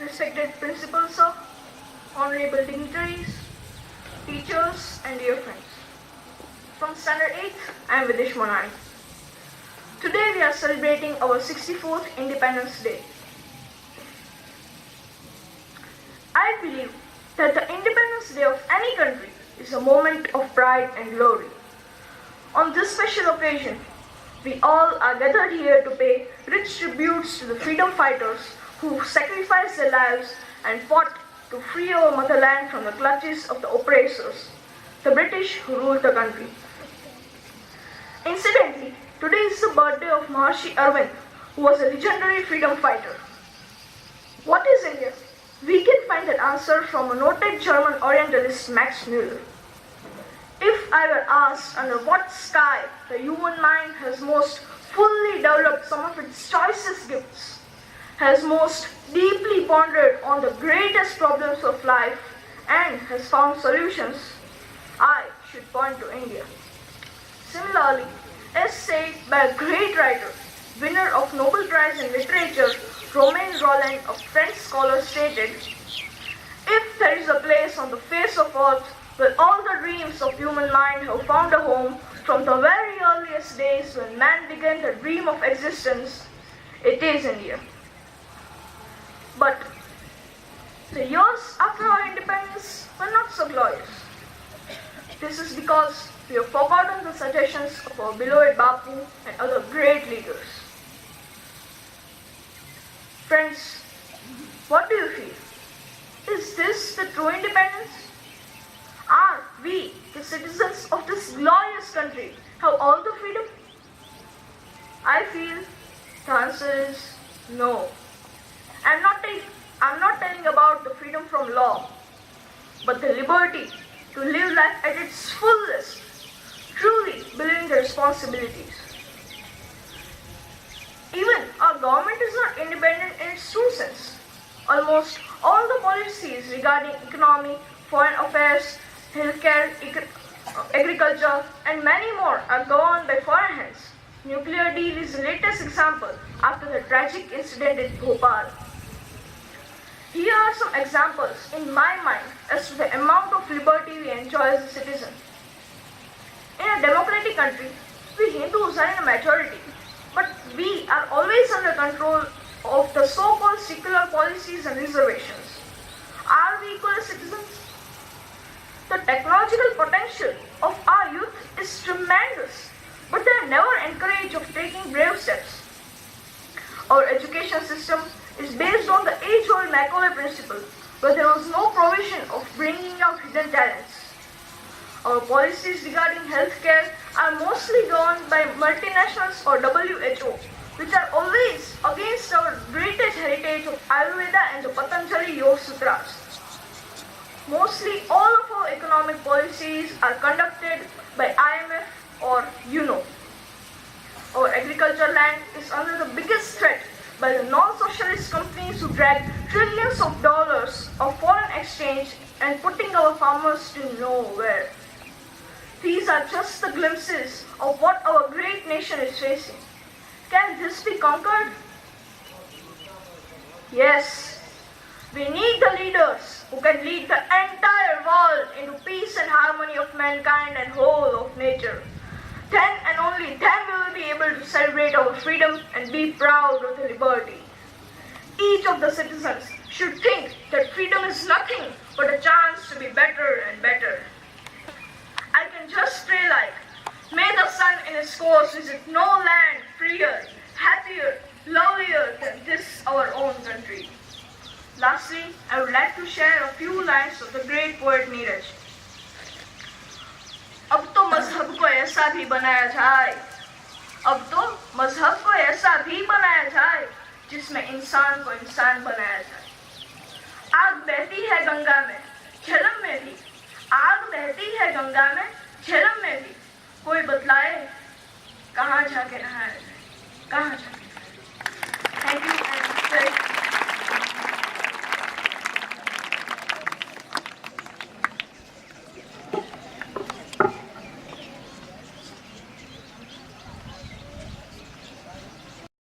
respected principal sir, honorable dignitaries, teachers and dear friends. From Standard 8th, I am Videsh Monani. Today we are celebrating our 64th Independence Day. I believe that the Independence Day of any country is a moment of pride and glory. On this special occasion, we all are gathered here to pay rich tributes to the freedom fighters who sacrificed their lives and fought to free our motherland from the clutches of the oppressors, the British who ruled the country. Incidentally, today is the birthday of Maharshi Arvind, who was a legendary freedom fighter. What is India? We can find that answer from a noted German Orientalist, Max Müller. If I were asked under what sky the human mind has most fully developed some of its choicest gifts, has most deeply pondered on the greatest problems of life, and has found solutions, I should point to India. Similarly, as said by a great writer, winner of Nobel Prize in Literature, Romain Rolland, a French scholar, stated, "If there is a place on the face of earth where all the dreams of human mind have found a home from the very earliest days when man began to dream of existence, it is India." But the years after our independence were not so glorious. This is because we have forgotten the suggestions of our beloved Bapu and other great leaders. Friends, what do you feel? Is this the true independence? Are we, the citizens of this glorious country, have all the freedom? I feel the answer is no. I'm not telling about the freedom from law, but the liberty to live life at its fullest, truly believing the responsibilities. Even our government is not independent in its true sense. Almost all the policies regarding economy, foreign affairs, healthcare, agriculture, and many more are governed by foreign hands. Nuclear deal is the latest example after the tragic incident in Bhopal. Here are some examples in my mind as to the amount of liberty we enjoy as a citizen. In a democratic country, we Hindus are in a majority, but we are always under control of the so-called secular policies and reservations. Are we equal as citizens? The technological potential of our youth is tremendous, but they are never encouraged of taking brave steps. Our education system is based on the age-old Macaulay principle, where there was no provision of bringing out hidden talents. Our policies regarding healthcare are mostly governed by multinationals or WHO, which are always against our greatest heritage of Ayurveda and the Patanjali Yoga Sutras. Mostly all of our economic policies are conducted by IMF or UNO. Our agricultural land is under the biggest threat by the non-socialist companies who drag trillions of dollars of foreign exchange and putting our farmers to nowhere. These are just the glimpses of what our great nation is facing. Can this be conquered? Yes. We need the leaders who can lead the entire world into peace and harmony of mankind and whole of nature. Then and only then we will be able to celebrate our freedom and be proud of the liberty. Each of the citizens should think that freedom is nothing but a chance to be better and better. I can just pray like, may the sun in his course visit no land freer, happier, lovelier than this our own country. Lastly, I would like to share a few lines of the great poet Neeraj. अब तो मजहब को ऐसा भी बनाया जाए, अब तो मजहब को ऐसा भी बनाया जाए जिसमें इंसान को इंसान बनाया जाए। आग बहती है गंगा में, झेलम में भी, आग बहती है गंगा में, झेलम में भी, कोई बतलाए कहाँ जाके नहाया जाए, कहाँ जाके